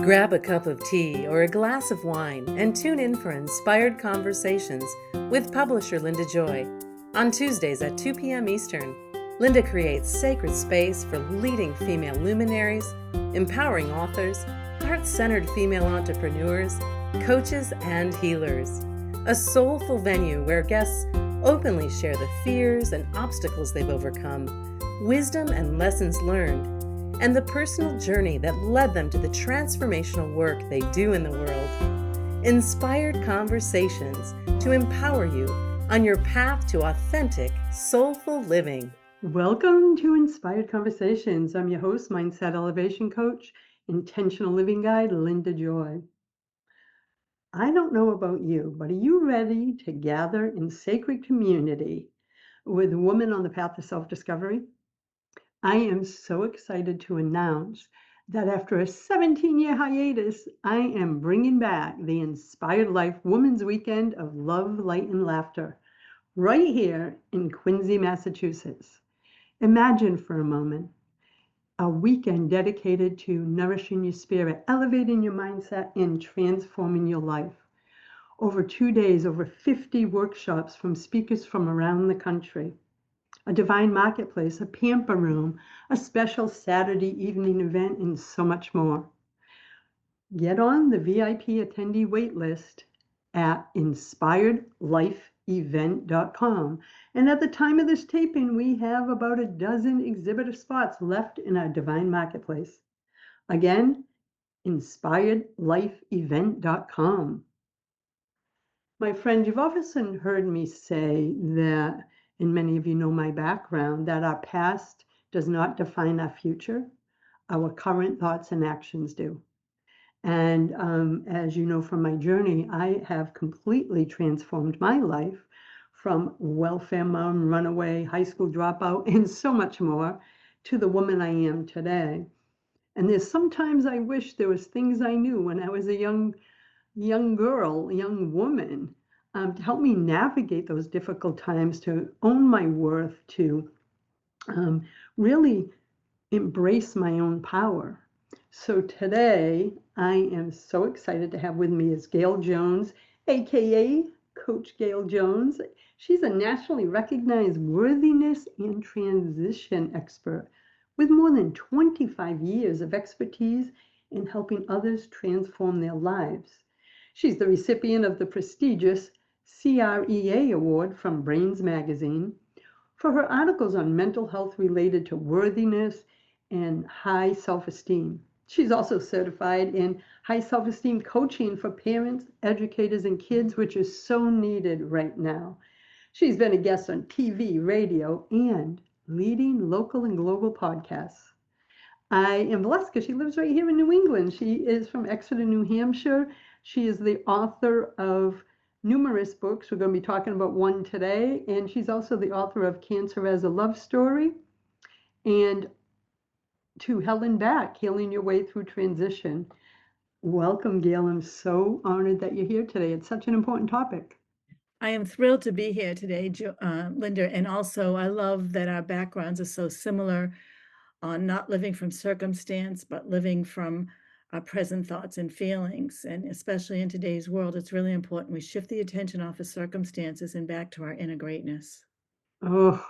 Grab a cup of tea or a glass of wine and tune in for Inspired Conversations with publisher Linda Joy. On Tuesdays at 2 p.m. Eastern, Linda creates sacred space for leading female luminaries, empowering authors, heart-centered female entrepreneurs, coaches, and healers. A soulful venue where guests openly share the fears and obstacles they've overcome, wisdom and lessons learned, and the personal journey that led them to the transformational work they do in the world. Inspired Conversations to empower you on your path to authentic, soulful living. Welcome to Inspired Conversations. I'm your host, Mindset Elevation Coach, Intentional Living Guide, Linda Joy. I don't know about you, but are you ready to gather in sacred community with women on the path to self-discovery? I am so excited to announce that after a 17-year hiatus, I am bringing back the Inspired Life Women's Weekend of Love, Light, and Laughter right here in Quincy, Massachusetts. Imagine for a moment a weekend dedicated to nourishing your spirit, elevating your mindset, and transforming your life. Over 2 days, over 50 workshops from speakers from around the country. A divine marketplace, a pamper room, a special Saturday evening event, and so much more. Get on the VIP attendee wait list at inspiredlifeevent.com. And at the time of this taping, we have about a dozen exhibitor spots left in our divine marketplace. Again, inspiredlifeevent.com. My friend, you've often heard me say that, and many of you know my background, that our past does not define our future. Our current thoughts and actions do. And as you know from my journey, I have completely transformed my life from welfare mom, runaway, high school dropout, and so much more to the woman I am today. And there's sometimes I wish there was things I knew when I was a young girl, young woman, to help me navigate those difficult times, to own my worth, to really embrace my own power. So today, I am so excited to have with me is Gail Jones, aka Coach Gail Jones. She's a nationally recognized worthiness and transition expert with more than 25 years of expertise in helping others transform their lives. She's the recipient of the prestigious CREA award from Brainz Magazine for her articles on mental health related to worthiness and high self-esteem. She's also certified in high self-esteem coaching for parents, educators, and kids, which is so needed right now. She's been a guest on TV, radio, and leading local and global podcasts. I am blessed because she lives right here in New England. She is from Exeter, New Hampshire. She is the author of numerous books. We're going to be talking about one today. And she's also the author of Cancer as a Love Story and To Hell and Back, Healing Your Way Through Transition. Welcome, Gail. I'm so honored that you're here today. It's such an important topic. I am thrilled to be here today, Linda. And also, I love that our backgrounds are so similar on not living from circumstance, but living from our present thoughts and feelings. And especially in today's world, it's really important we shift the attention off of circumstances and back to our inner greatness. Oh,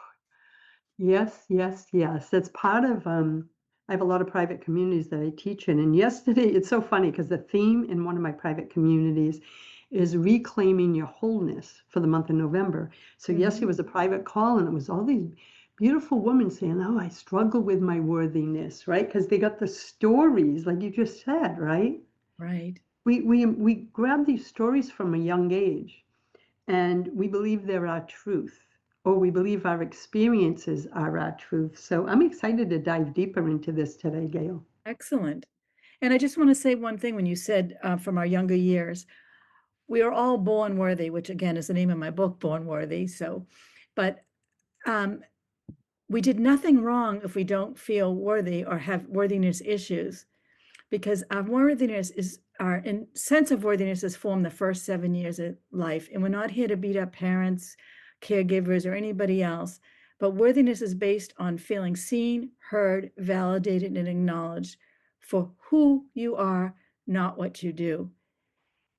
yes, yes, yes. That's part of, I have a lot of private communities that I teach in. And yesterday, it's so funny because the theme in one of my private communities is reclaiming your wholeness for the month of November. So yesterday was a private call, and it was all these beautiful women saying, oh, I struggle with my worthiness, right? Because they got the stories, like you just said, right? Right. We grab these stories from a young age, and we believe they're our truth, or we believe our experiences are our truth. So I'm excited to dive deeper into this today, Gail. Excellent. And I just want to say one thing when you said from our younger years, we are all born worthy, which again is the name of my book, Born Worthy. So, but we did nothing wrong if we don't feel worthy or have worthiness issues, because our worthiness is our sense of worthiness is formed the first 7 years of life. And we're not here to beat up parents, caregivers, or anybody else. But worthiness is based on feeling seen, heard, validated, and acknowledged for who you are, not what you do.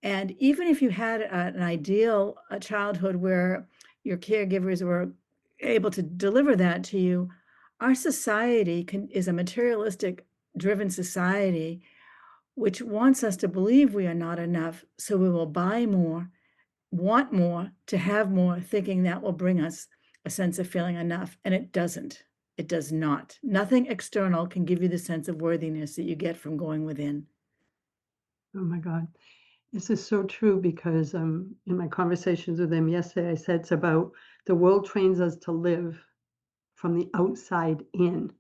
And even if you had an ideal childhood where your caregivers were able to deliver that to you, our society is a materialistic driven society which wants us to believe we are not enough, so we will buy more, want more, to have more, thinking that will bring us a sense of feeling enough, and it doesn't. It does not. Nothing external can give you the sense of worthiness that you get from going within. Oh my God. This is so true because in my conversations with them yesterday, I said it's about the world trains us to live from the outside in.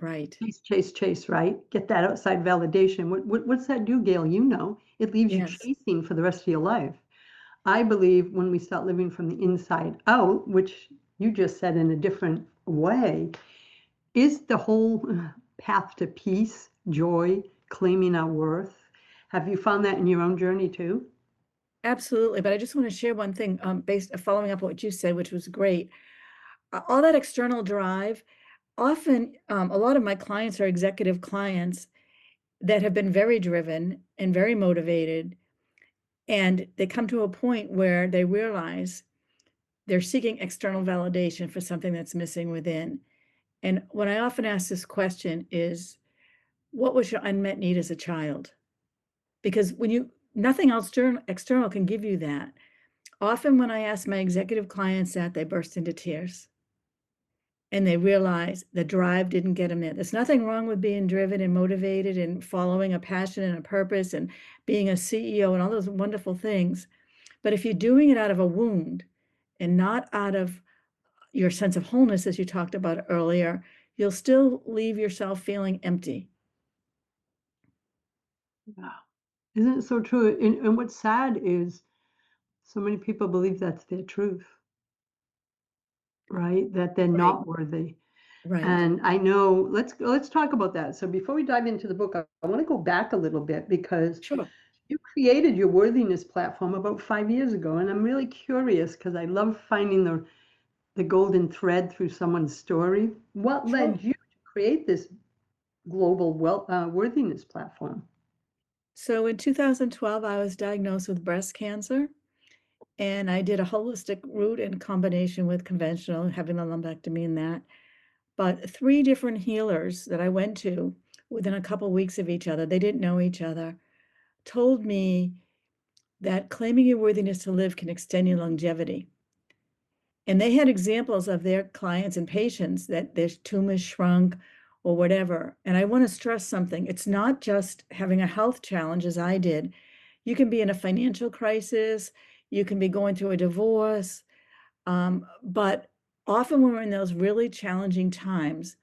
Right. Chase, chase, chase, right? Get that outside validation. What's that do, Gail? You know, it leaves you Yes. chasing for the rest of your life. I believe when we start living from the inside out, which you just said in a different way, is the whole path to peace, joy, claiming our worth. Have you found that in your own journey too? Absolutely. But I just want to share one thing based following up on what you said, which was great. All that external drive, often a lot of my clients are executive clients that have been very driven and very motivated. And they come to a point where they realize they're seeking external validation for something that's missing within. And what I often ask this question is, what was your unmet need as a child? Because nothing else external can give you that. Often when I ask my executive clients that, they burst into tears and they realize the drive didn't get them there. There's nothing wrong with being driven and motivated and following a passion and a purpose and being a CEO and all those wonderful things. But if you're doing it out of a wound and not out of your sense of wholeness, as you talked about earlier, you'll still leave yourself feeling empty. Yeah. Isn't it so true? And what's sad is so many people believe that's their truth, right? That they're Right. not worthy. Right. And I know, let's talk about that. So before we dive into the book, I want to go back a little bit because Sure. you created your worthiness platform about 5 years ago, and I'm really curious because I love finding the golden thread through someone's story. What Sure. led you to create this global worthiness platform? So in 2012, I was diagnosed with breast cancer, and I did a holistic route in combination with conventional, having a lumpectomy and that. But 3 different healers that I went to within a couple weeks of each other, they didn't know each other, told me that claiming your worthiness to live can extend your longevity. And they had examples of their clients and patients that their tumors shrunk or whatever. And I want to stress something. It's not just having a health challenge as I did. You can be in a financial crisis, you can be going through a divorce, but often when we're in those really challenging times,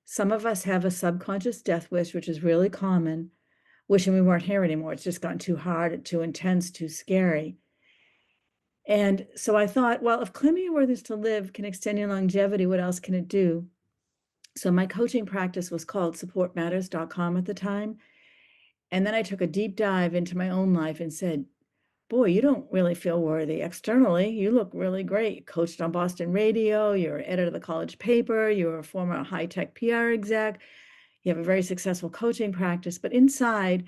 some of us have a subconscious death wish, which is really common, wishing we weren't here anymore. It's just gotten too hard, too intense, too scary. And so I thought, well, if claiming your worthiness to live can extend your longevity, what else can it do? So my coaching practice was called supportmatters.com at the time. And then I took a deep dive into my own life and said, boy, you don't really feel worthy. Externally, you look really great. You coached on Boston radio, you're an editor of the college paper, you're a former high-tech PR exec, you have a very successful coaching practice. But inside,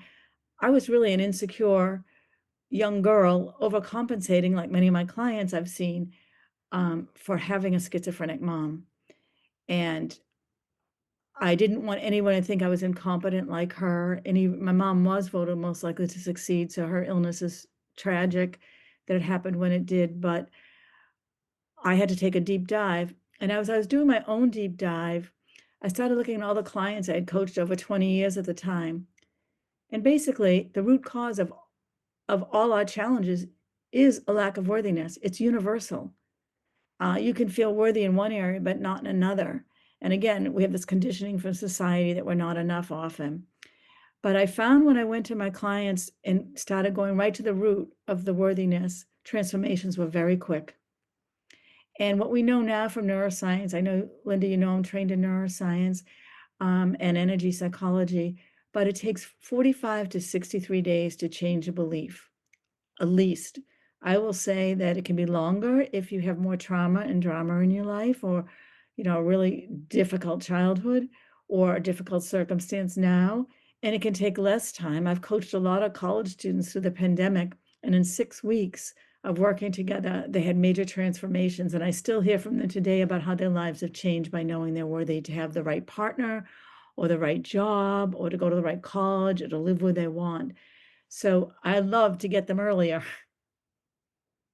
I was really an insecure young girl overcompensating, like many of my clients I've seen, for having a schizophrenic mom. And I didn't want anyone to think I was incompetent like her. My mom was voted most likely to succeed, so her illness is tragic that it happened when it did. But I had to take a deep dive. And as I was doing my own deep dive, I started looking at all the clients I had coached over 20 years at the time. And basically, the root cause of all our challenges is a lack of worthiness. It's universal. You can feel worthy in one area, but not in another. And again, we have this conditioning from society that we're not enough often. But I found when I went to my clients and started going right to the root of the worthiness, transformations were very quick. And what we know now from neuroscience, I know, Linda, you know, I'm trained in neuroscience and energy psychology, but it takes 45 to 63 days to change a belief, at least. I will say that it can be longer if you have more trauma and drama in your life, or, you know, a really difficult childhood or a difficult circumstance now. and it can take less time. I've coached a lot of college students through the pandemic, and in 6 weeks of working together, they had major transformations. And I still hear from them today about how their lives have changed by knowing they're worthy to have the right partner or the right job or to go to the right college or to live where they want. So I love to get them earlier.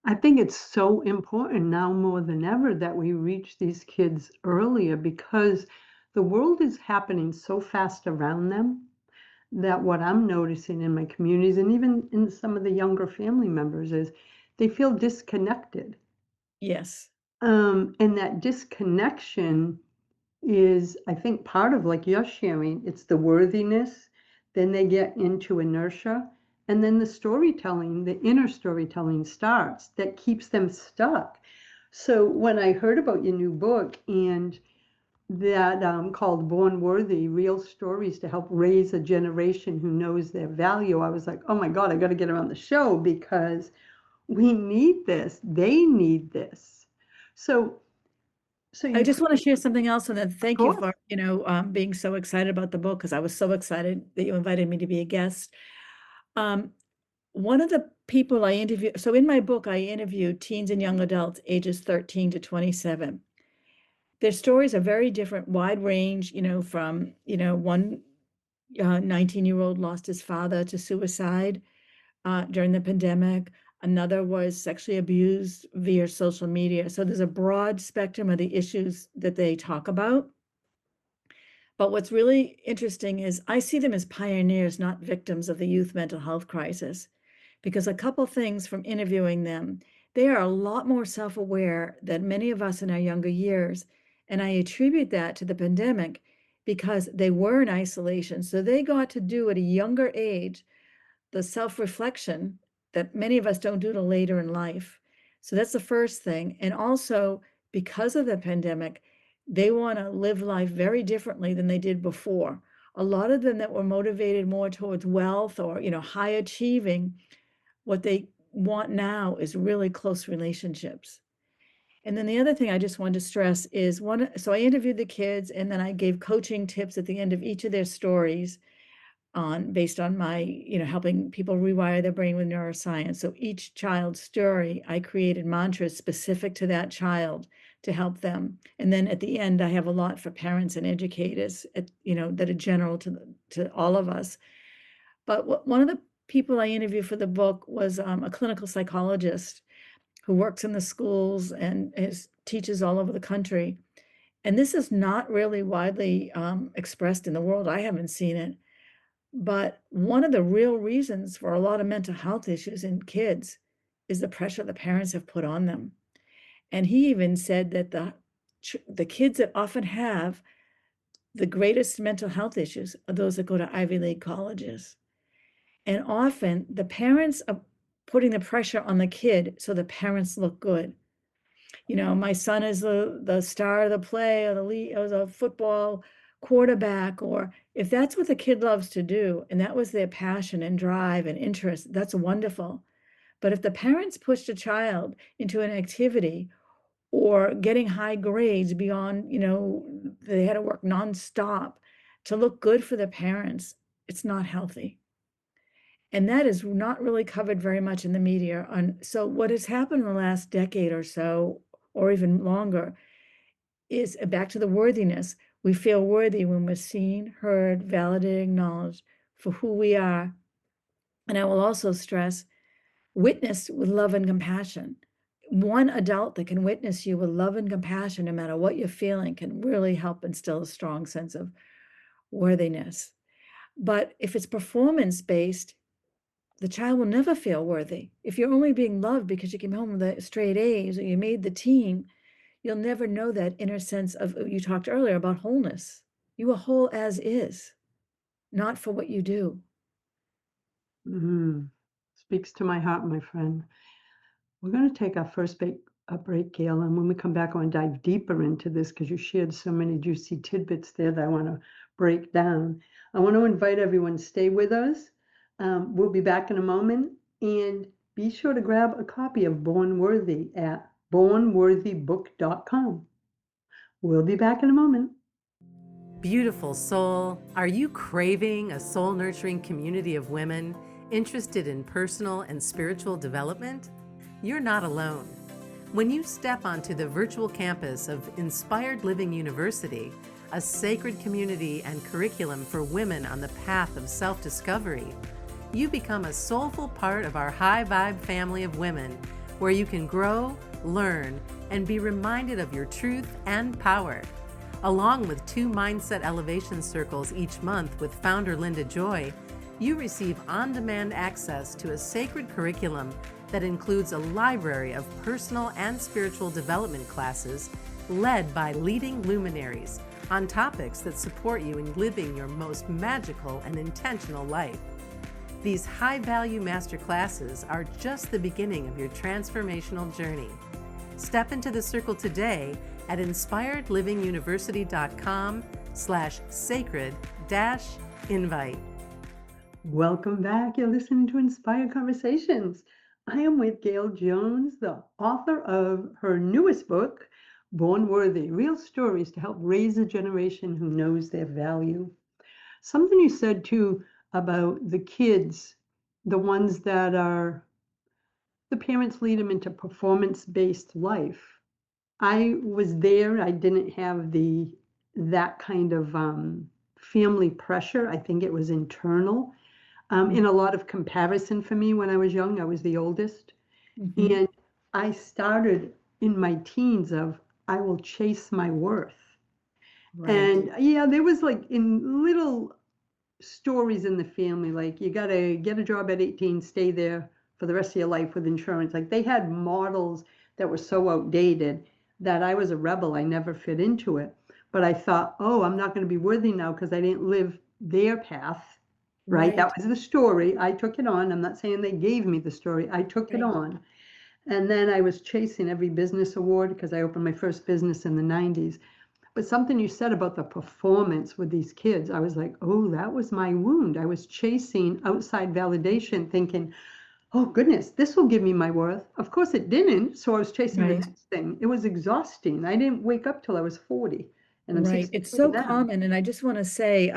I think it's so important now more than ever that we reach these kids earlier because the world is happening so fast around them that what I'm noticing in my communities and even in some of the younger family members is they feel disconnected. Yes. And that disconnection is, I think, part of like you're sharing, it's the worthiness, then they get into inertia, and then the storytelling, the inner storytelling starts that keeps them stuck. So when I heard about your new book and that called Born Worthy, Real Stories to Help Raise a Generation Who Knows Their Value, I was like, oh my God, I got to get her on the show because we need this. They need this. So I you, just want to share something else, and then thank you course. for, being so excited about the book, because I was so excited that you invited me to be a guest. One of the people I interviewed, so in my book, I interviewed teens and young adults ages 13 to 27. Their stories are very different, wide range, from, one 19-year-old lost his father to suicide during the pandemic. Another was sexually abused via social media. So there's a broad spectrum of the issues that they talk about. But what's really interesting is I see them as pioneers, not victims of the youth mental health crisis. Because a couple things from interviewing them, they are a lot more self-aware than many of us in our younger years. And I attribute that to the pandemic because they were in isolation. So they got to do at a younger age the self-reflection that many of us don't do till later in life. So that's the first thing. And also, because of the pandemic, they want to live life very differently than they did before. A lot of them that were motivated more towards wealth or, high achieving, what they want now is really close relationships. And then the other thing I just wanted to stress is so I interviewed the kids and then I gave coaching tips at the end of each of their stories based on my, helping people rewire their brain with neuroscience. So each child's story, I created mantras specific to that child to help them. And then at the end, I have a lot for parents and educators, that are general to all of us. But one of the people I interviewed for the book was a clinical psychologist who works in the schools and teaches all over the country. And this is not really widely expressed in the world. I haven't seen it. But one of the real reasons for a lot of mental health issues in kids is the pressure the parents have put on them. And he even said that the kids that often have the greatest mental health issues are those that go to Ivy League colleges. And often the parents are putting the pressure on the kid so the parents look good. My son is the star of the play or the lead or the football quarterback, or if that's what the kid loves to do and that was their passion and drive and interest, that's wonderful. But if the parents pushed a child into an activity or getting high grades beyond, they had to work nonstop to look good for the parents, it's not healthy. And that is not really covered very much in the media. So what has happened in the last decade or so, or even longer, is back to the worthiness. We feel worthy when we're seen, heard, validated, acknowledged for who we are. And I will also stress, witnessed with love and compassion. One adult that can witness you with love and compassion, no matter what you're feeling, can really help instill a strong sense of worthiness. But if it's performance-based, the child will never feel worthy. If you're only being loved because you came home with straight A's or you made the team, you'll never know that inner sense of, you talked earlier about wholeness. You are whole as is, not for what you do. Speaks to my heart, my friend. We're going to take our first break, Gail, and when we come back, I want to dive deeper into this because you shared so many juicy tidbits there that I want to break down. I want to invite everyone to stay with us. We'll be back in a moment, and be sure to grab a copy of Born Worthy at bornworthybook.com. We'll be back in a moment. Beautiful soul, are you craving a soul-nurturing community of women interested in personal and spiritual development? You're not alone. When you step onto the virtual campus of Inspired Living University, a sacred community and curriculum for women on the path of self-discovery, you become a soulful part of our high-vibe family of women where you can grow, learn, and be reminded of your truth and power. Along with 2 mindset elevation circles each month with founder Linda Joy, you receive on-demand access to a sacred curriculum that includes a library of personal and spiritual development classes led by leading luminaries on topics that support you in living your most magical and intentional life. These high-value master classes are just the beginning of your transformational journey. Step into the circle today at inspiredlivinguniversity.com/sacred-invite. Welcome back. You're listening to Inspired Conversations. I am with Gail Jones, the author of her newest book, Born Worthy, Real Stories to Help Raise a Generation Who Knows Their Value. Something you said too about the kids, the ones that are, the parents lead them into performance-based life. I was there. I didn't have that kind of family pressure. I think it was internal. In a lot of comparison for me when I was young. I was the oldest. Mhm. And I started in my teens of, I will chase my worth. Right. And yeah, there was like in little stories in the family, like you got to get a job at 18, stay there for the rest of your life with insurance. Like they had models that were so outdated that I was a rebel. I never fit into it. But I thought, oh, I'm not going to be worthy now because I didn't live their path, right? That Right. was the story. I took it on. I'm not saying they gave me the story. I took it Right. on. And then I was chasing every business award because I opened my first business in the 90s. But something you said about the performance with these kids, I was like, oh, that was my wound. I was chasing outside validation, thinking, oh, goodness, this will give me my worth. Of course, it didn't. So I was chasing the Right. next thing. It was exhausting. I didn't wake up till I was 40, and I'm Right. It's 63 so now. common. And I just want to say,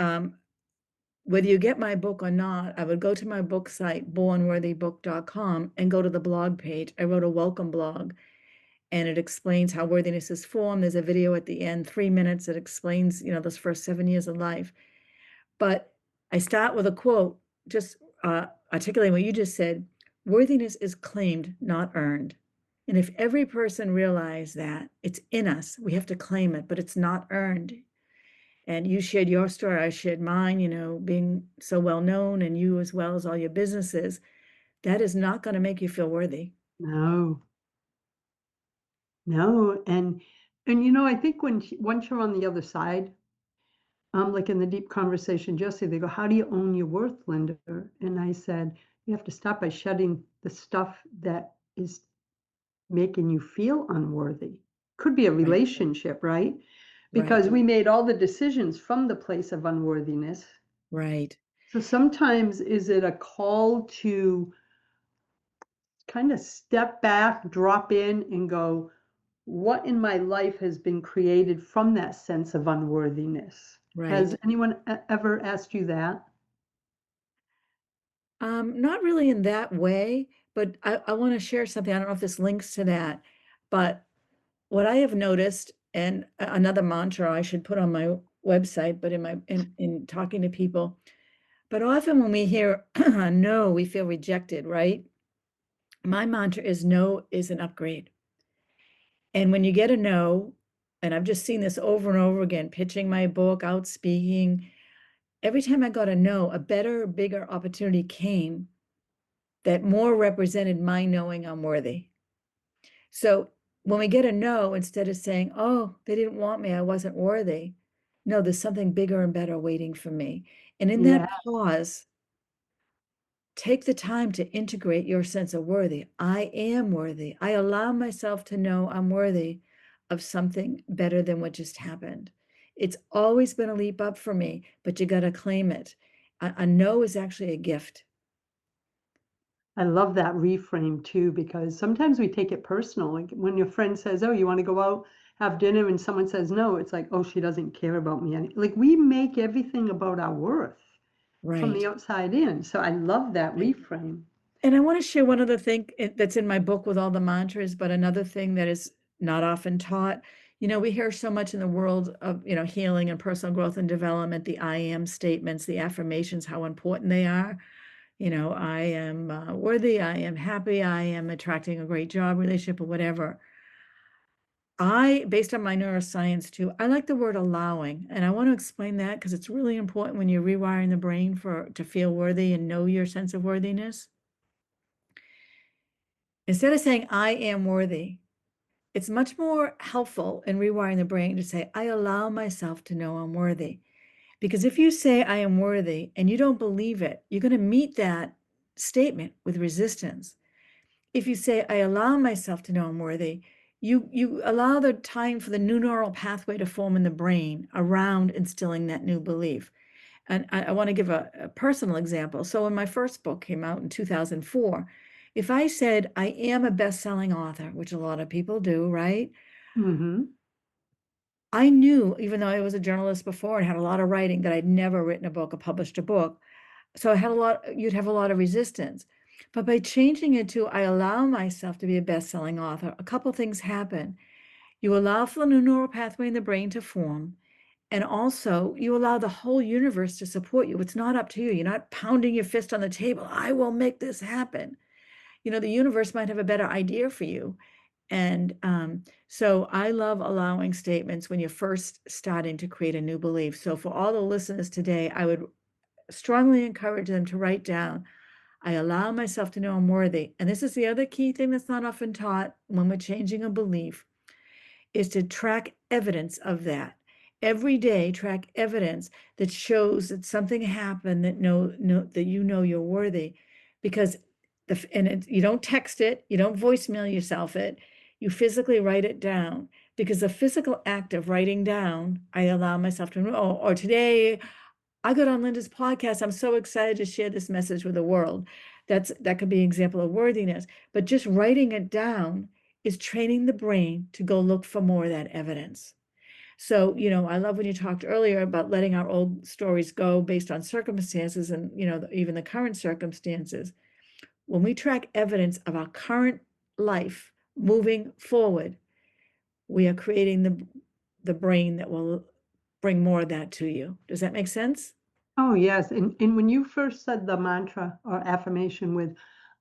whether you get my book or not, I would go to my book site, bornworthybook.com, and go to the blog page. I wrote a welcome blog, and it explains how worthiness is formed. There's a video at the end, 3 minutes, that explains, those first 7 years of life. But I start with a quote, just articulating what you just said. Worthiness is claimed, not earned. And if every person realized that it's in us, we have to claim it, but it's not earned. And you shared your story, I shared mine, being so well known, and you as well as all your businesses. That is not going to make you feel worthy. No, no. And I think once you're on the other side, like in the deep conversation, Jesse, they go, how do you own your worth, Linda? And I said, you have to stop by shedding the stuff that is making you feel unworthy. Could be a Right. relationship, right? Right. Because we made all the decisions from the place of unworthiness. Right. So sometimes is it a call to kind of step back, drop in, and go, what in my life has been created from that sense of unworthiness? Has Right. anyone ever asked you that? Not really in that way, but I want to share something. I don't know if this links to that, but what I have noticed, and another mantra I should put on my website, but in talking to people, but often when we hear no, we feel rejected, right? My mantra is no is an upgrade. And when you get a no, and I've just seen this over and over again, pitching my book, out speaking, every time I got a no, a better, bigger opportunity came that more represented my knowing I'm worthy. So when we get a no, instead of saying, oh, they didn't want me, I wasn't worthy, no, there's something bigger and better waiting for me. And in Yeah, that pause, take the time to integrate your sense of worthy. I am worthy. I allow myself to know I'm worthy of something better than what just happened. It's always been a leap up for me, but you got to claim it. A no is actually a gift. I love that reframe too, because sometimes we take it personal. Like when your friend says, oh, you want to go out have dinner and someone says no, it's like, oh, she doesn't care about me. Like we make everything about our worth from the Right. outside in. So I love that Right. reframe. And I want to share one other thing that's in my book with all the mantras, but another thing that is not often taught. You know, we hear so much in the world of, you know, healing and personal growth and development, the I am statements, the affirmations, how important they are. You know, I am worthy, I am happy, I am attracting a great job, relationship, or whatever. Based on my neuroscience too, I like the word allowing, and I want to explain that because it's really important when you're rewiring the brain to feel worthy and know your sense of worthiness. Instead of saying, I am worthy, it's much more helpful in rewiring the brain to say, I allow myself to know I'm worthy. Because if you say, I am worthy, and you don't believe it, you're going to meet that statement with resistance. If you say, I allow myself to know I'm worthy, you allow the time for the new neural pathway to form in the brain around instilling that new belief. And I want to give a personal example. So when my first book came out in 2004, if I said I am a best-selling author, which a lot of people do, right? Mm-hmm. I knew, even though I was a journalist before and had a lot of writing, that I'd never written a book or published a book. So you'd have a lot of resistance. But by changing it to I allow myself to be a best-selling author, a couple things happen. You allow for the new neural pathway in the brain to form. And also, you allow the whole universe to support you. It's not up to you. You're not pounding your fist on the table. I will make this happen. You know, the universe might have a better idea for you. And so I love allowing statements when you're first starting to create a new belief. So for all the listeners today, I would strongly encourage them to write down, I allow myself to know I'm worthy. And this is the other key thing that's not often taught when we're changing a belief, is to track evidence of that. Every day, track evidence that shows that something happened that that you know you're worthy, because you don't text it, you don't voicemail yourself it, you physically write it down, because the physical act of writing down, I allow myself to know, or today I got on Linda's podcast, I'm so excited to share this message with the world. That could be an example of worthiness, but just writing it down is training the brain to go look for more of that evidence. So, you know, I love when you talked earlier about letting our old stories go based on circumstances and, you know, even the current circumstances. When we track evidence of our current life moving forward, we are creating the brain that will bring more of that to you. Does that make sense? Oh, yes. And when you first said the mantra or affirmation with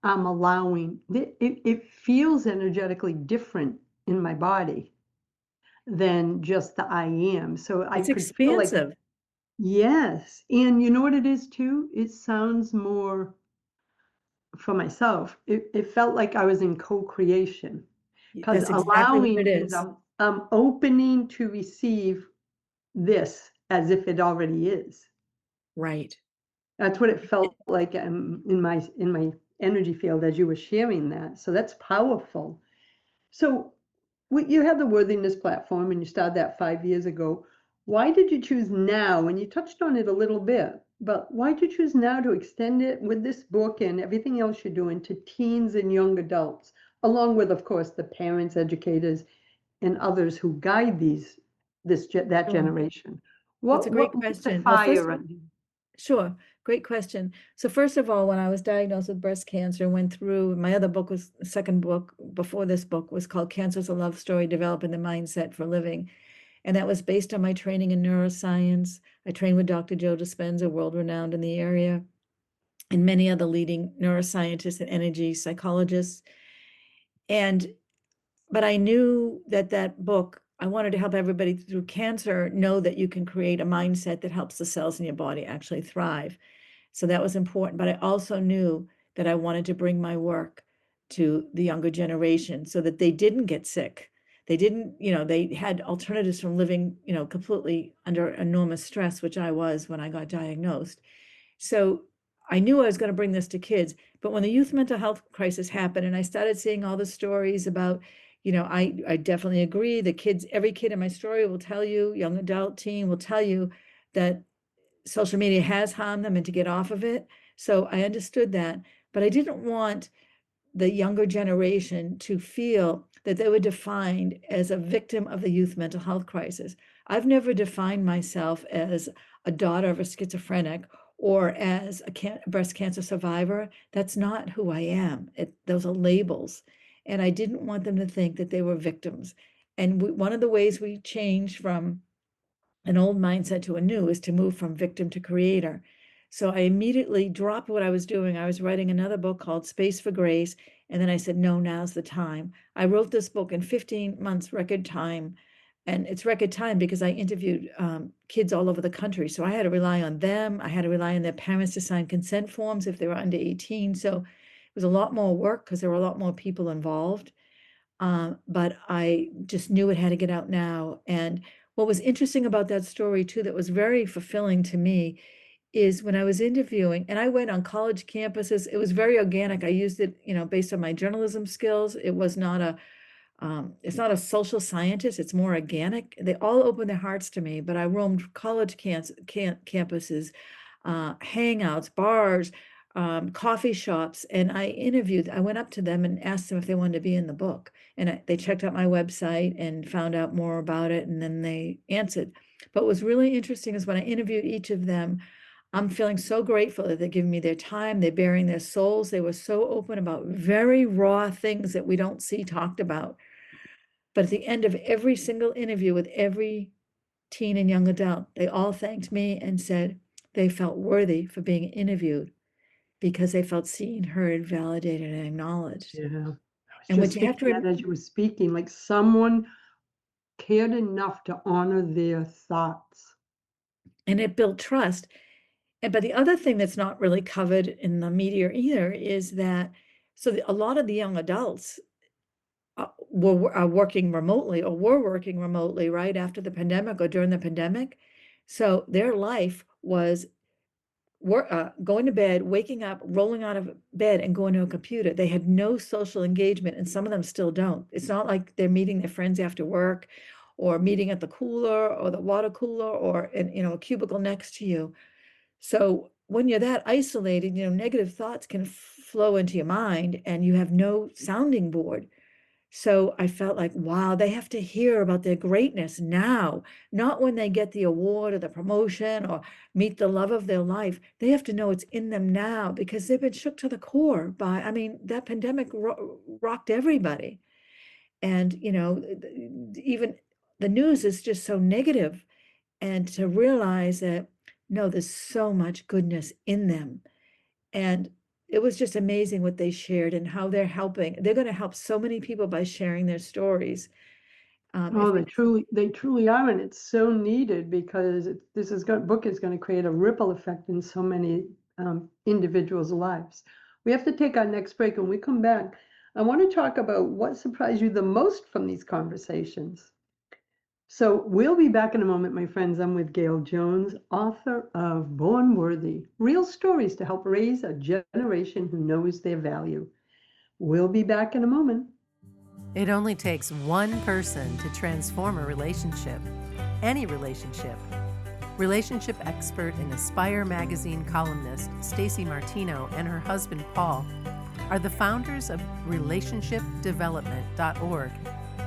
I'm allowing, it feels energetically different in my body than just the I am. So I It's could feel like, expansive. yes. And you know what it is too? It sounds more for myself. It felt like I was in co-creation because That's exactly what it allowing means is. I'm opening to receive this as if it already is. Right. That's what it felt like in my energy field as you were sharing that. So that's powerful. So you had the Worthiness platform and you started that 5 years ago. Why did you choose now? And you touched on it a little bit, but why did you choose now to extend it with this book and everything else you're doing to teens and young adults, along with, of course, the parents, educators, and others who guide that Sure. generation? That's a great What lit the question. Well, fire under you? sure. Great question. So first of all, when I was diagnosed with breast cancer, went through my other book was the second book before this book was called Cancer's a Love Story, Developing the Mindset for Living. And that was based on my training in neuroscience. I trained with Dr. Joe Dispenza, world renowned in the area, and many other leading neuroscientists and energy psychologists. But I knew that book, I wanted to help everybody through cancer know that you can create a mindset that helps the cells in your body actually thrive. So that was important. But I also knew that I wanted to bring my work to the younger generation so that they didn't get sick. They didn't, they had alternatives from living, completely under enormous stress, which I was when I got diagnosed. So I knew I was going to bring this to kids. But when the youth mental health crisis happened and I started seeing all the stories about, I definitely agree. Every kid in my story will tell you, young adult, teen will tell you that social media has harmed them and to get off of it. So I understood that, but I didn't want the younger generation to feel that they were defined as a victim of the youth mental health crisis. I've never defined myself as a daughter of a schizophrenic or as a breast cancer survivor. That's not who I am. Those are labels. And I didn't want them to think that they were victims. And one of the ways we change from an old mindset to a new is to move from victim to creator. So I immediately dropped what I was doing. I was writing another book called Space for Grace. And then I said, no, now's the time. I wrote this book in 15 months record time. And it's record time because I interviewed kids all over the country. So I had to rely on them. I had to rely on their parents to sign consent forms if they were under 18. So it was a lot more work because there were a lot more people involved. But I just knew it had to get out now. And what was interesting about that story too, that was very fulfilling to me, is when I was interviewing, and I went on college campuses, it was very organic. I used it, based on my journalism skills. It's not a social scientist, it's more organic. They all opened their hearts to me, but I roamed college campuses, hangouts, bars, coffee shops, and I went up to them and asked them if they wanted to be in the book. And they checked out my website and found out more about it, and then they answered. But what was really interesting is when I interviewed each of them, I'm feeling so grateful that they're giving me their time, they're bearing their souls. They were so open about very raw things that we don't see talked about. But at the end of every single interview with every teen and young adult, they all thanked me and said they felt worthy for being interviewed because they felt seen, heard, validated, and acknowledged. Yeah. I was And what just you have to thinking that as you were speaking, like someone cared enough to honor their thoughts. and it built trust. But the other thing that's not really covered in the media either is that a lot of the young adults are working remotely or were working remotely right after the pandemic or during the pandemic. So their life was going to bed, waking up, rolling out of bed, and going to a computer. They had no social engagement, and some of them still don't. It's not like they're meeting their friends after work or meeting at the cooler or the water cooler or in a cubicle next to you. So when you're that isolated, negative thoughts can flow into your mind and you have no sounding board. So I felt like, wow, they have to hear about their greatness now, not when they get the award or the promotion or meet the love of their life. They have to know it's in them now because they've been shook to the core that pandemic rocked everybody. And, even the news is just so negative. And to realize that, no, there's so much goodness in them. And it was just amazing what they shared and how they're helping. They're going to help so many people by sharing their stories. Oh, they truly are, and it's so needed because book is going to create a ripple effect in so many individuals' lives. We have to take our next break. When we come back, I want to talk about what surprised you the most from these conversations. So we'll be back in a moment, my friends. I'm with Gail Jones, author of Born Worthy, Real Stories to Help Raise a Generation Who Knows Their Value. We'll be back in a moment. It only takes one person to transform a relationship, any relationship. Relationship expert and Aspire magazine columnist Stacey Martino and her husband Paul are the founders of relationshipdevelopment.org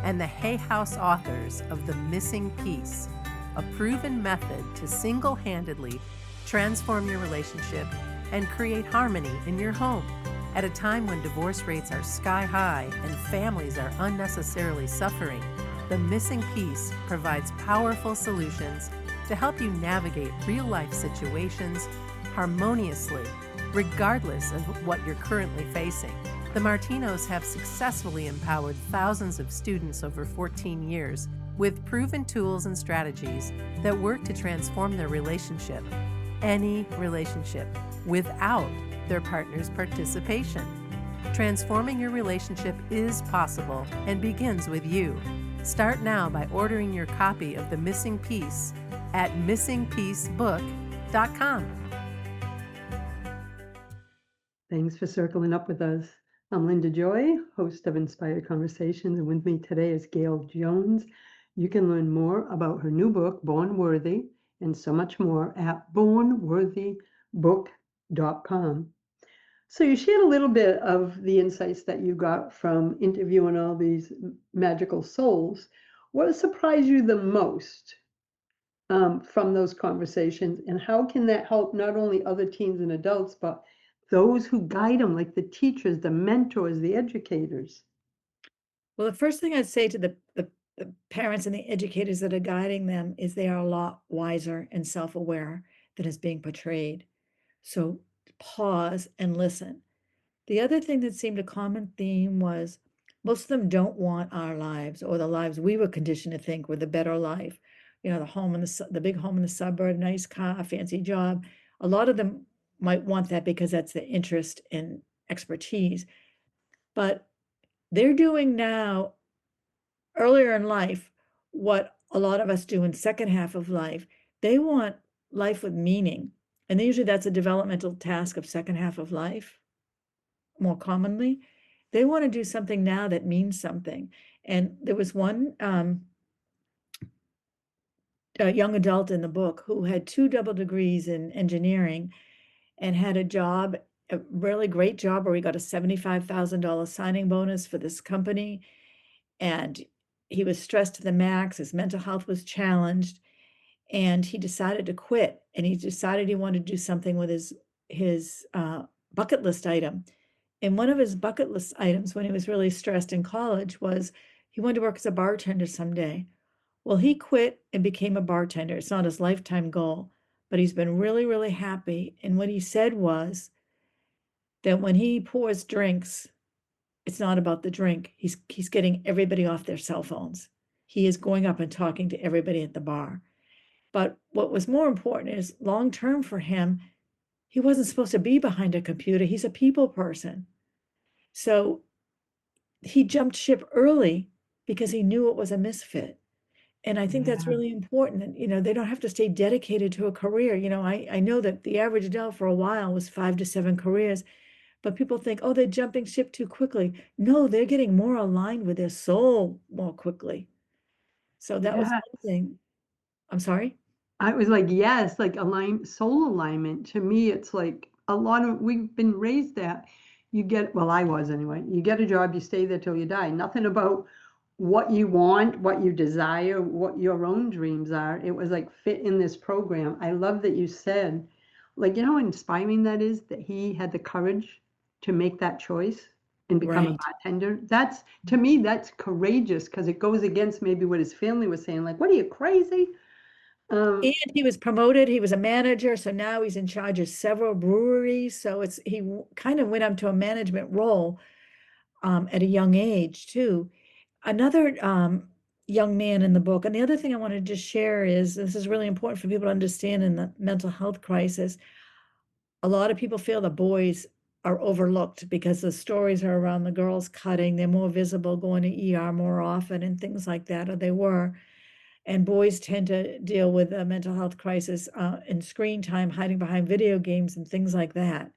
and the Hay House authors of The Missing Piece, a proven method to single-handedly transform your relationship and create harmony in your home. At a time when divorce rates are sky high and families are unnecessarily suffering, The Missing Piece provides powerful solutions to help you navigate real-life situations harmoniously, regardless of what you're currently facing. The Martinos have successfully empowered thousands of students over 14 years with proven tools and strategies that work to transform their relationship, any relationship, without their partner's participation. Transforming your relationship is possible and begins with you. Start now by ordering your copy of The Missing Piece at missingpiecebook.com. Thanks for circling up with us. I'm Linda Joy, host of Inspired Conversations, and with me today is Gail Jones. You can learn more about her new book, Born Worthy, and so much more at bornworthybook.com. So you shared a little bit of the insights that you got from interviewing all these magical souls. What surprised you the most from those conversations, and how can that help not only other teens and adults, but those who guide them, like the teachers, the mentors, the educators? Well, the first thing I'd say to the parents and the educators that are guiding them is they are a lot wiser and self-aware than is being portrayed. So pause and listen. The other thing that seemed a common theme was most of them don't want our lives or the lives we were conditioned to think were the better life. You know, the home in the big home in the suburb, nice car, fancy job. A lot of them might want that because that's their interest and expertise. But they're doing now earlier in life what a lot of us do in second half of life. They want life with meaning. And usually that's a developmental task of second half of life more commonly. They want to do something now that means something. And there was one young adult in the book who had 2 double degrees in engineering and had a job, a really great job where he got a $75,000 signing bonus for this company. And he was stressed to the max. His mental health was challenged. And he decided to quit. And he decided he wanted to do something with his bucket list item. And one of his bucket list items when he was really stressed in college was he wanted to work as a bartender someday. Well, he quit and became a bartender. It's not his lifetime goal, but he's been really, really happy. And what he said was that when he pours drinks, it's not about the drink. He's getting everybody off their cell phones. He is going up and talking to everybody at the bar. But what was more important is long term for him, he wasn't supposed to be behind a computer. He's a people person. So he jumped ship early because he knew it was a misfit. And I think that's Yeah. really important. And, you know, they don't have to stay dedicated to a career. You know, I know that the average adult for a while was 5 to 7 careers, but people think, oh, they're jumping ship too quickly. No, they're getting more aligned with their soul more quickly. So that was Yeah. one thing. I'm sorry? I was like, yes, like soul alignment. To me, it's like a lot of, we've been raised that you get, well, I was anyway, you get a job, you stay there till you die. Nothing about what you want, what you desire, what your own dreams are. It was like fit in this program. I love that you said, like, you know how inspiring that is that he had the courage to make that choice and become a Right. bartender. That's, to me, that's courageous because it goes against maybe what his family was saying, like, what are you, crazy? And Um, he was promoted. He was a manager, so now he's in charge of several breweries. So kind of went up to a management role at a young age too. Another young man in the book, and the other thing I wanted to share is this is really important for people to understand in the mental health crisis. A lot of people feel the boys are overlooked because the stories are around the girls cutting. They're more visible, going to ER more often, and things like that, or they were. And boys tend to deal with a mental health crisis in screen time, hiding behind video games and things like that.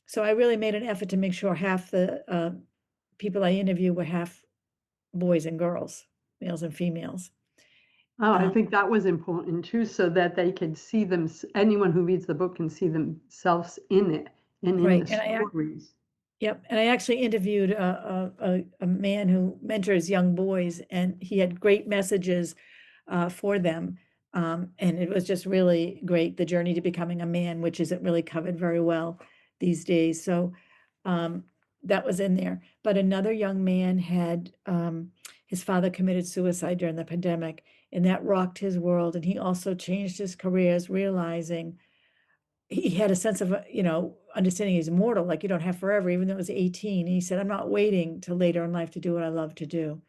So I really made an effort to make sure half the people I interview were half boys and girls, males and females. Oh, I Uh, think that was important too, so that they could see them, anyone who reads the book can see themselves in it and in right. the stories. Yep. And I actually interviewed a man who mentors young boys, and he had great messages for them. And it was just really great, the journey to becoming a man, which isn't really covered very well these days. So um, that was in there. But another young man had his father committed suicide during the pandemic, and that rocked his world. And he also changed his careers, realizing he had a sense of, understanding he's mortal, like you don't have forever, even though it was 18. And he said, I'm not waiting till later in life to do what I love to do.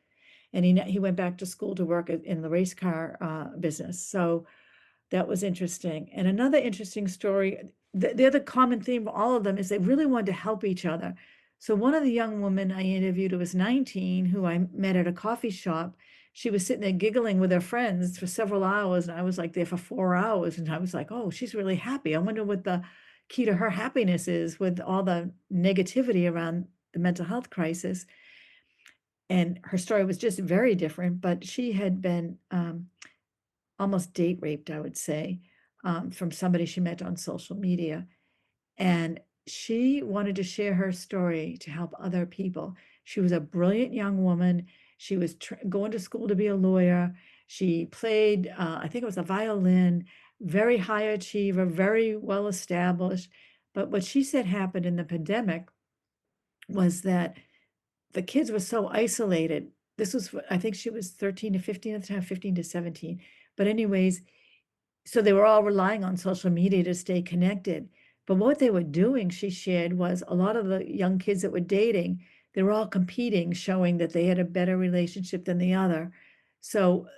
And he went back to school to work in the race car business. So that was interesting. And another interesting story, the other common theme of all of them is they really wanted to help each other. So one of the young women I interviewed who was 19, who I met at a coffee shop, she was sitting there giggling with her friends for several hours. And I was like there for 4 hours. And I was like, oh, she's really happy. I wonder what the key to her happiness is with all the negativity around the mental health crisis. And her story was just very different, but she had been almost date raped, I would say, from somebody she met on social media. And she wanted to share her story to help other people. She was a brilliant young woman. She was going to school to be a lawyer. She played, I think it was a violin, very high achiever, very well established. But what she said happened in the pandemic was that the kids were so isolated. This was, I think she was 13 to 15 at the time, 15 to 17. But anyways, so they were all relying on social media to stay connected. But what they were doing, she shared, was a lot of the young kids that were dating, they were all competing, showing that they had a better relationship than the other. So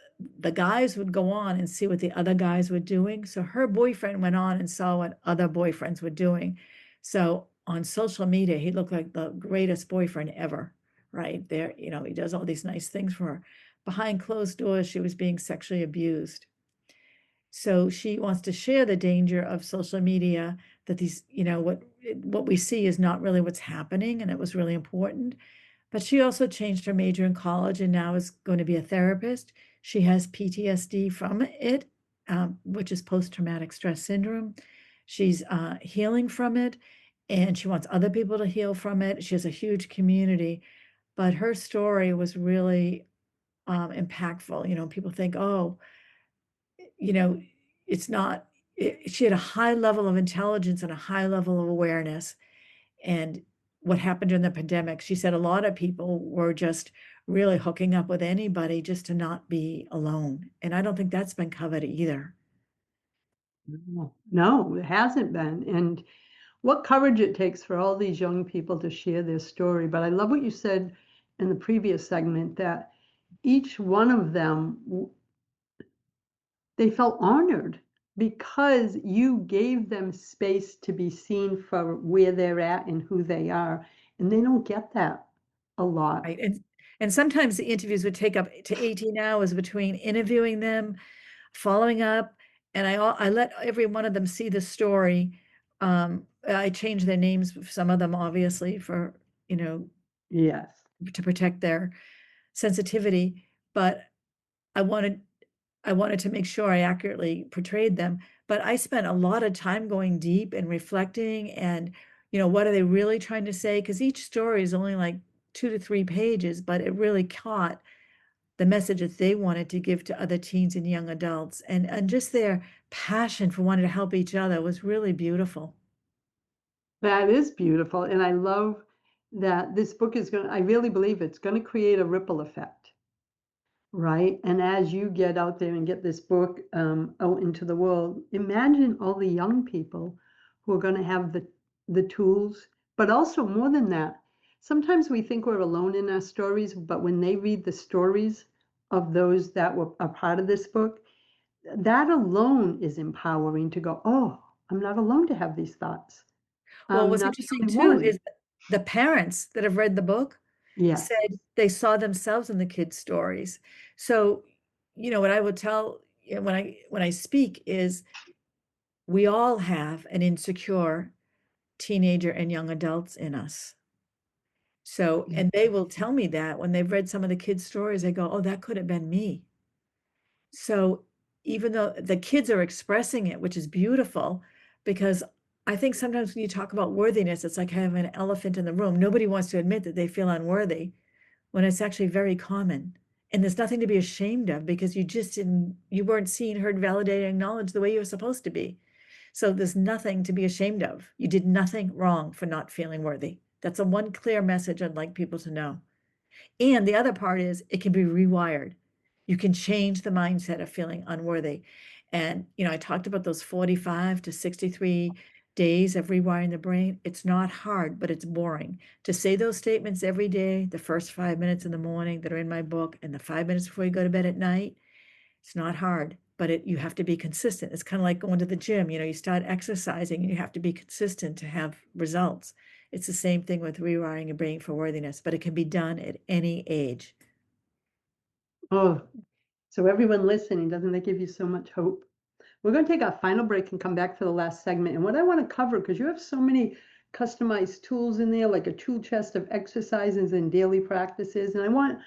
the guys would go on and see what the other guys were doing. So her boyfriend went on and saw what other boyfriends were doing. So on social media, he looked like the greatest boyfriend ever, right? There, he does all these nice things for her. Behind closed doors, she was being sexually abused. So she wants to share the danger of social media, that these, what we see is not really what's happening, and it was really important. But she also changed her major in college and now is going to be a therapist. She has PTSD from it, which is post-traumatic stress syndrome. She's healing from it, and she wants other people to heal from it. She has a huge community, but her story was really impactful. People think, oh, you know, it's not, she had a high level of intelligence and a high level of awareness. And what happened during the pandemic, she said a lot of people were just really hooking up with anybody just to not be alone. And I don't think that's been covered either. No, it hasn't been. And what courage it takes for all these young people to share their story. But I love what you said in the previous segment, that each one of them, they felt honored because you gave them space to be seen for where they're at and who they are. And they don't get that a lot. Right. And sometimes the interviews would take up to 18 hours between interviewing them, following up, and I let every one of them see the story. I changed their names, some of them obviously for, Yes. to protect their sensitivity, but I wanted I wanted to make sure I accurately portrayed them. But I spent a lot of time going deep and reflecting and, what are they really trying to say? Because each story is only like 2 to 3 pages, but it really caught the messages they wanted to give to other teens and young adults. And just their passion for wanting to help each other was really beautiful. That is beautiful. And I love that this book is going to, I really believe it's going to create a ripple effect, right? And as you get out there and get this book out into the world, imagine all the young people who are going to have the tools, but also more than that. Sometimes we think we're alone in our stories, but when they read the stories of those that were a part of this book, that alone is empowering to go, oh, I'm not alone to have these thoughts. Well, I'm what's not the interesting only too one. is the parents that have read the book Yes. said they saw themselves in the kids' stories. So, what I would tell when I speak is we all have an insecure teenager and young adults in us. So, and they will tell me that when they've read some of the kids' stories, they go, "Oh, that could have been me." So, even though the kids are expressing it, which is beautiful, because I think sometimes when you talk about worthiness, it's like having an elephant in the room. Nobody wants to admit that they feel unworthy when it's actually very common. And there's nothing to be ashamed of because you weren't seen, heard, validated, acknowledged the way you were supposed to be. So there's nothing to be ashamed of. You did nothing wrong for not feeling worthy. That's a one clear message I'd like people to know. And the other part is it can be rewired. You can change the mindset of feeling unworthy. And, I talked about those 45 to 63 days of rewiring the brain. It's not hard, but it's boring. To say those statements every day, the first 5 minutes in the morning that are in my book, and the 5 minutes before you go to bed at night, it's not hard, but you have to be consistent. It's kind of like going to the gym. You start exercising and you have to be consistent to have results. It's the same thing with rewiring your brain for worthiness, but it can be done at any age. Oh, so everyone listening, doesn't that give you so much hope? We're going to take our final break and come back for the last segment. And what I want to cover, because you have so many customized tools in there, like a tool chest of exercises and daily practices. And I want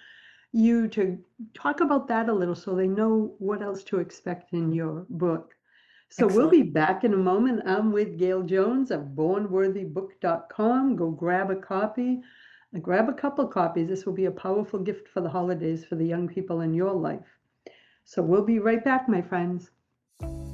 you to talk about that a little so they know what else to expect in your book. So we'll Excellent. be back in a moment. I'm with Gail Jones of bornworthybook.com. Go grab a copy. Grab a couple copies. This will be a powerful gift for the holidays for the young people in your life. So we'll be right back, my friends.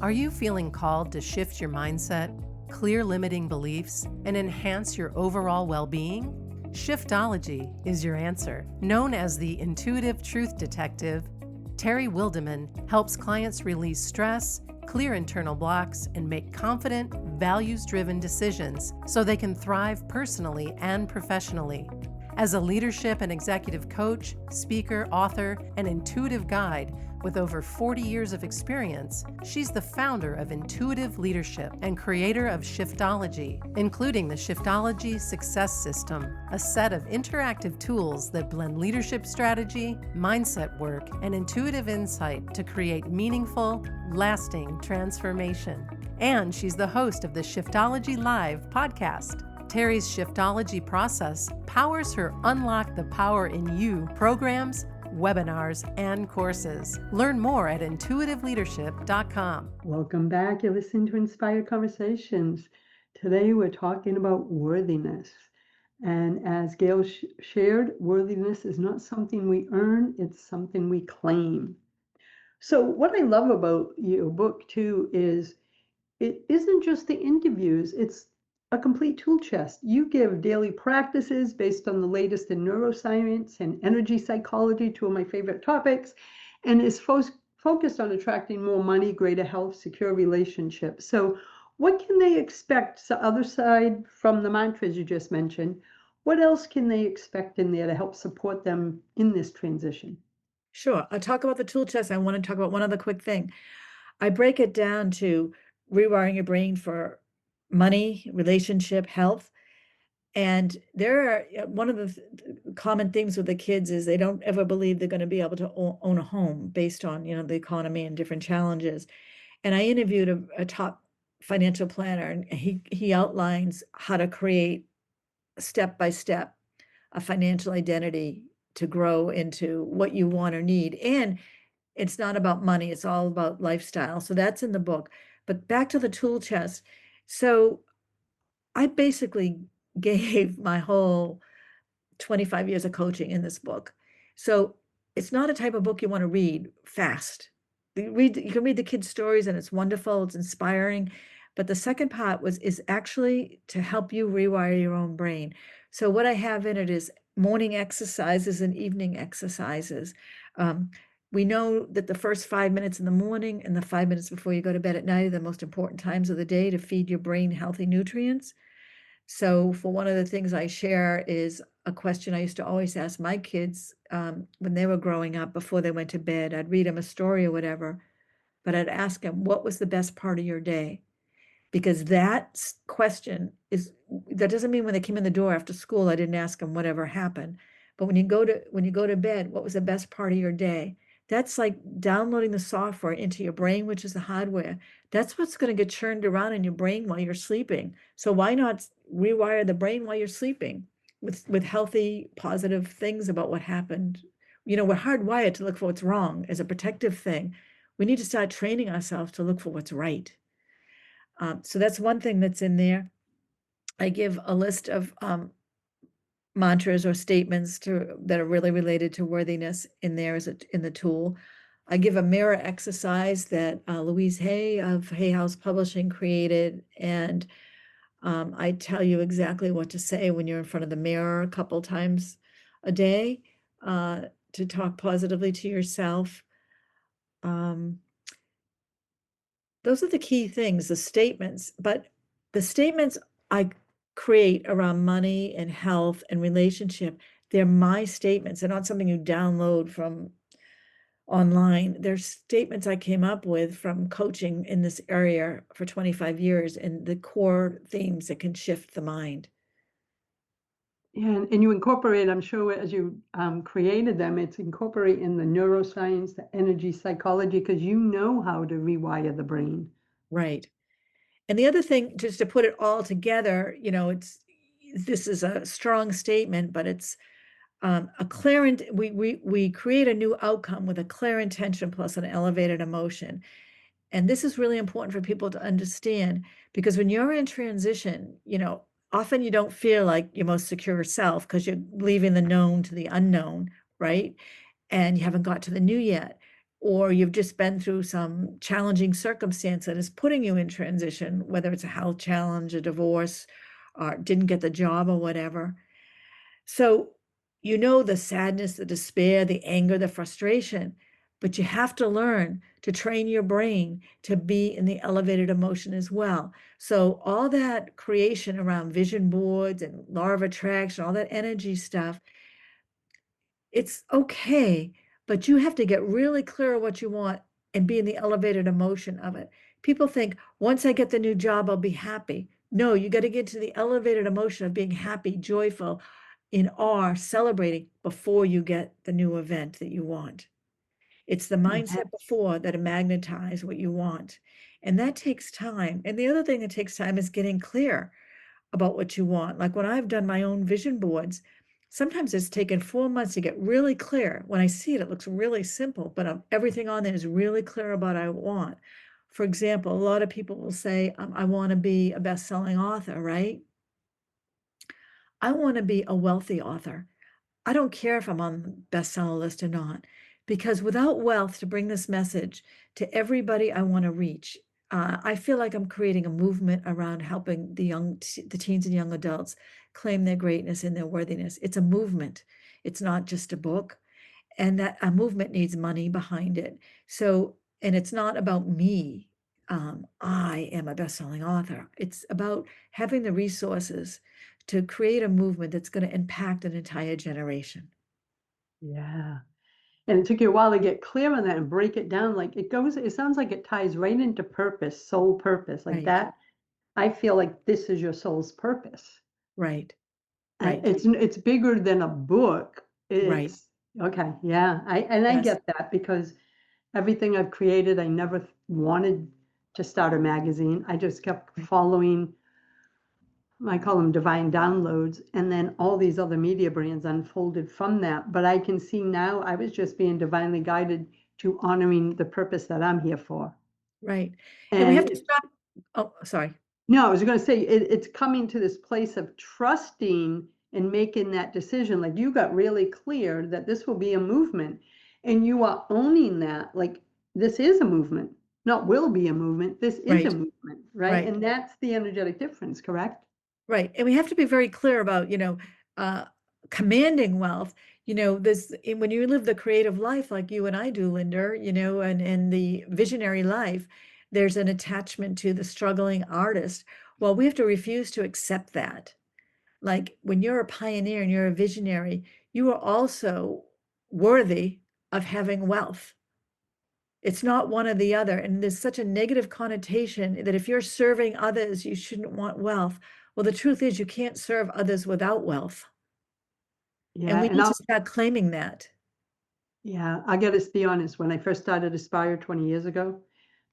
Are you feeling called to shift your mindset, clear limiting beliefs, and enhance your overall well-being? Shiftology is your answer. Known as the intuitive truth detective, Terry Wildeman helps clients release stress, clear internal blocks, and make confident, values-driven decisions so they can thrive personally and professionally. As a leadership and executive coach, speaker, author, and intuitive guide with over 40 years of experience, she's the founder of Intuitive Leadership and creator of Shiftology, including the Shiftology Success System, a set of interactive tools that blend leadership strategy, mindset work, and intuitive insight to create meaningful, lasting transformation. And she's the host of the Shiftology Live podcast. Terry's Shiftology process powers her Unlock the Power in You programs, webinars, and courses. Learn more at intuitiveleadership.com. Welcome back. You're listening to Inspired Conversations. Today we're talking about worthiness. And as Gail shared, worthiness is not something we earn, it's something we claim. So what I love about your book too is it isn't just the interviews, it's a complete tool chest. You give daily practices based on the latest in neuroscience and energy psychology, two of my favorite topics, and is focused on attracting more money, greater health, secure relationships. So what can they expect, the other side from the mantras you just mentioned? What else can they expect in there to help support them in this transition? Sure. I'll talk about the tool chest. I want to talk about one other quick thing. I break it down to rewiring your brain for money, relationship, health. And there are one of the common themes with the kids is they don't ever believe they're going to be able to own a home based on, the economy and different challenges. And I interviewed a top financial planner, and he outlines how to create step by step a financial identity to grow into what you want or need. And it's not about money, it's all about lifestyle. So that's in the book. But back to the tool chest. So I basically gave my whole 25 years of coaching in this book. So it's not a type of book you want to read fast. You can read the kids' stories and it's wonderful, it's inspiring. But the second part is actually to help you rewire your own brain. So what I have in it is morning exercises and evening exercises. We know that the first 5 minutes in the morning and the 5 minutes before you go to bed at night are the most important times of the day to feed your brain healthy nutrients. So for one of the things I share is a question I used to always ask my kids when they were growing up before they went to bed. I'd read them a story or whatever, but I'd ask them, what was the best part of your day? Because that question that doesn't mean when they came in the door after school, I didn't ask them whatever happened. But when you go to bed, what was the best part of your day? That's like downloading the software into your brain, which is the hardware. That's what's going to get churned around in your brain while you're sleeping. So why not rewire the brain while you're sleeping with healthy, positive things about what happened? We're hardwired to look for what's wrong as a protective thing. We need to start training ourselves to look for what's right. So that's one thing that's in there. I give a list of mantras or statements that are really related to worthiness in there in the tool. I give a mirror exercise that Louise Hay of Hay House Publishing created, and I tell you exactly what to say when you're in front of the mirror a couple times a day to talk positively to yourself. Those are the key things, the statements, but the statements I create around money and health and relationship, they're my statements. They're not something you download from online. They're statements I came up with from coaching in this area for 25 years and the core themes that can shift the mind. Yeah, and you incorporate, I'm sure as you created them, it's incorporating the neuroscience, the energy psychology, because you know how to rewire the brain. Right. And the other thing, just to put it all together, this is a strong statement, but it's a clear, we create a new outcome with a clear intention plus an elevated emotion. And this is really important for people to understand, because when you're in transition, often you don't feel like your most secure self because you're leaving the known to the unknown, right? And you haven't got to the new yet, or you've just been through some challenging circumstance that is putting you in transition, whether it's a health challenge, a divorce, or didn't get the job or whatever. So, the sadness, the despair, the anger, the frustration, but you have to learn to train your brain to be in the elevated emotion as well. So, all that creation around vision boards and law of attraction, all that energy stuff, it's okay, but you have to get really clear on what you want and be in the elevated emotion of it. People think, once I get the new job, I'll be happy. No, you got to get to the elevated emotion of being happy, joyful, in awe, celebrating before you get the new event that you want. It's the Yeah. mindset before that magnetize what you want. And that takes time. And the other thing that takes time is getting clear about what you want. Like when I've done my own vision boards, sometimes it's taken 4 months to get really clear. When I see it, it looks really simple, but everything on there is really clear about what I want. For example, a lot of people will say, I want to be a best-selling author, right? I want to be a wealthy author. I don't care if I'm on the bestseller list or not, because without wealth to bring this message to everybody I want to reach, I feel like I'm creating a movement around helping the teens and young adults claim their greatness and their worthiness. It's a movement. It's not just a book, and that a movement needs money behind it. So, and it's not about me. I am a best-selling author. It's about having the resources to create a movement that's going to impact an entire generation. Yeah. And it took you a while to get clear on that and break it down. Like it sounds like it ties right into purpose, soul purpose. Like Right, that, I feel like this is your soul's purpose. right, And right, it's bigger than a book. right. It's okay. Yeah. I Yes, get that because everything I've created, I never wanted to start a magazine. I just kept right, following, I call them divine downloads, and then all these other media brands unfolded from that. But I can see now I was just being divinely guided to honoring the purpose that I'm here for. right. And we have And to stop. Oh, sorry. no, I was going to say it's coming to this place of trusting and making that decision. Like you got really clear that this will be a movement, and you are owning that. Like this is a movement, not will be a movement. This is a Right, movement, right? right, And that's the energetic difference, correct? right. And we have to be very clear about, uh, commanding wealth. When you live the creative life like you and I do, Linda, and the visionary life, there's an attachment to the struggling artist. Well, we have to refuse to accept that. Like when you're a pioneer and you're a visionary, you are also worthy of having wealth. It's not one or the other. And there's such a negative connotation that if you're serving others, you shouldn't want wealth. Well, the truth is, you can't serve others without wealth. And Yeah, we and need to start claiming that. I got to be honest. When I first started Aspire 20 years ago,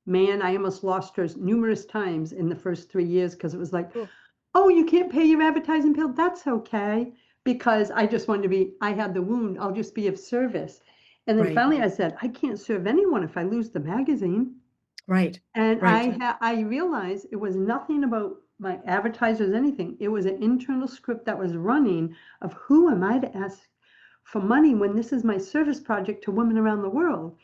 man, I almost lost her numerous times in the first 3 years because it was like, Cool. oh, you can't pay your advertising bill. That's okay. Because I just wanted to be, I had the wound. I'll just be of service. And then Right, finally I said, I can't serve anyone if I lose the magazine. right, And right, I realized it was nothing about my advertisers, anything. It was an internal script that was running of who am I to ask for money when this is my service project to women around the world.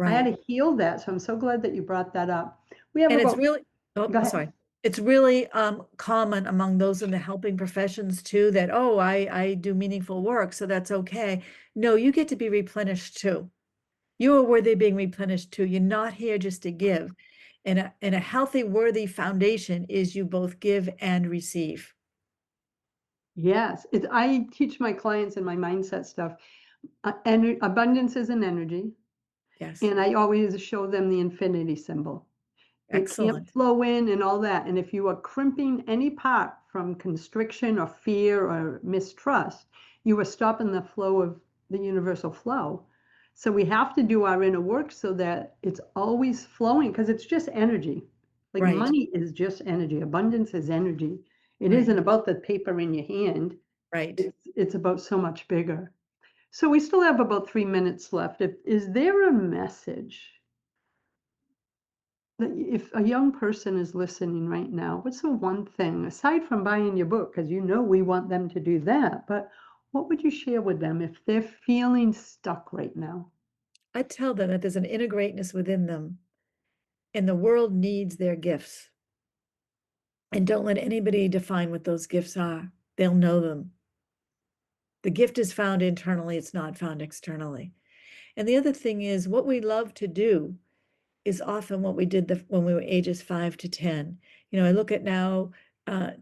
I had right. to heal that. So I'm so glad that you brought that up. We have And it's about, really, oh, go ahead. sorry. It's really common among those in the helping professions too, that, oh, I do meaningful work, so that's okay. No, you get to be replenished too. You are worthy of being replenished too. You're not here just to give. And a healthy, worthy foundation is you both give and receive. Yes, I teach my clients in my mindset stuff. Abundance is an energy, Yes, and I always show them the infinity symbol. It can't excellent. flow in and all that. And if you are crimping any part from constriction or fear or mistrust, you are stopping the flow of the universal flow. So we have to do our inner work so that it's always flowing because it's just energy. Like Right, money is just energy. Abundance is energy. It right, isn't about the paper in your hand. right. It's about so much bigger. So we still have about 3 minutes left. Is there a message if a young person is listening right now, what's the one thing, aside from buying your book, because we want them to do that, but what would you share with them if they're feeling stuck right now? I tell them that there's an inner greatness within them, and the world needs their gifts. And don't let anybody define what those gifts are. They'll know them. The gift is found internally, it's not found externally. And the other thing is, what we love to do is often what we did when we were ages 5 to 10. I look at now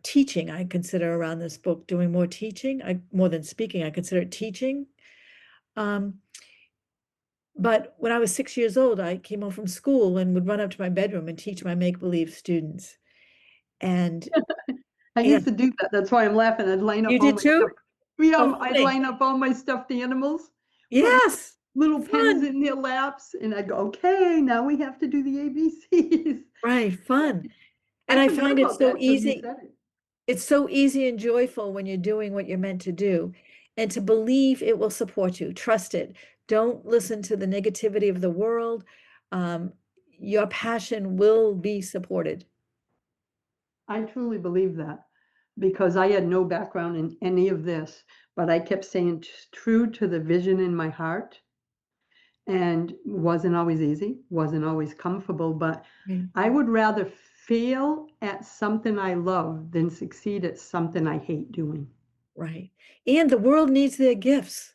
teaching, I consider around this book, doing more teaching, more than speaking, I consider it teaching. But when I was 6 years old, I came home from school and would run up to my bedroom and teach my make-believe students. And I yeah, used to do that. That's why I'm laughing. I'd line up you all did my too? stuff. Yeah, Oh, I'd funny. line up all my stuffed animals, put Yes, little pens fun. in their laps, and I'd go, okay, now we have to do the ABCs. Right, fun. And I I forgot find it about so that till you easy. said it. It's so easy and joyful when you're doing what you're meant to do, and to believe it will support you. Trust it. Don't listen to the negativity of the world. Um, your passion will be supported. I truly believe that because I had no background in any of this, but I kept saying true to the vision in my heart, and wasn't always easy, wasn't always comfortable, but Right. I would rather fail at something I love than succeed at something I hate doing. Right. And the world needs their gifts.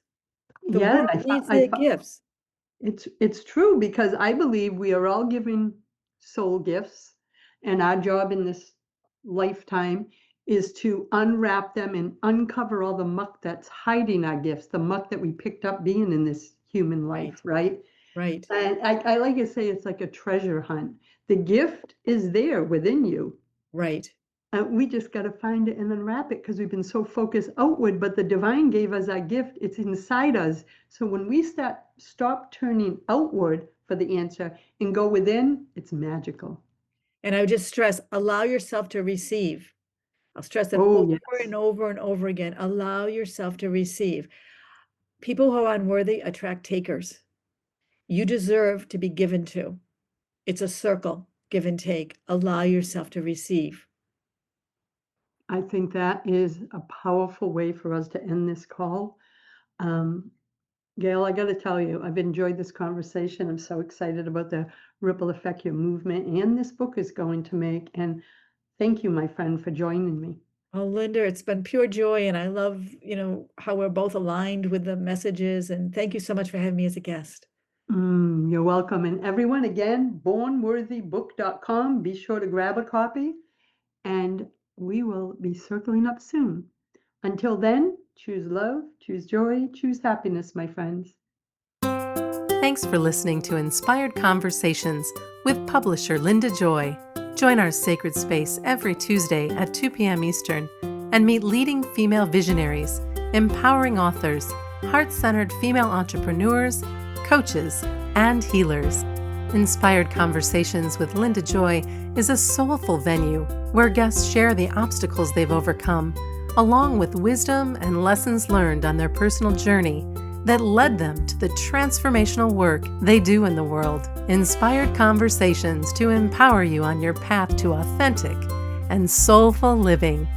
The Yeah, world needs their gifts. it's true because I believe we are all given soul gifts, and our job in this lifetime is to unwrap them and uncover all the muck that's hiding our gifts, the muck that we picked up being in this human Right. life, right? Right. And I like to say it's like a treasure hunt. The gift is there within you. Right. We just got to find it and unwrap it because we've been so focused outward, but the divine gave us our gift. It's inside us. So when we stop turning outward for the answer and go within, it's magical. And I would just stress, allow yourself to receive. I'll stress it Oh, over yes. and over and over again. Allow yourself to receive. People who are unworthy attract takers. You deserve to be given to. It's a circle, give and take. Allow yourself to receive. I think that is a powerful way for us to end this call. Gail, I got to tell you, I've enjoyed this conversation. I'm so excited about the ripple effect your movement and this book is going to make. And thank you, my friend, for joining me. Oh, Linda, it's been pure joy, and I love, how we're both aligned with the messages. And thank you so much for having me as a guest. You're welcome. And everyone, again, bornworthybook.com. Be sure to grab a copy, and we will be circling up soon. Until then, choose love, choose joy, choose happiness, my friends. Thanks for listening to Inspired Conversations with publisher Linda Joy. Join our sacred space every Tuesday at 2 p.m. Eastern and meet leading female visionaries, empowering authors, heart-centered female entrepreneurs, coaches, and healers. Inspired Conversations with Linda Joy is a soulful venue where guests share the obstacles they've overcome, along with wisdom and lessons learned on their personal journey that led them to the transformational work they do in the world. Inspired Conversations to empower you on your path to authentic and soulful living.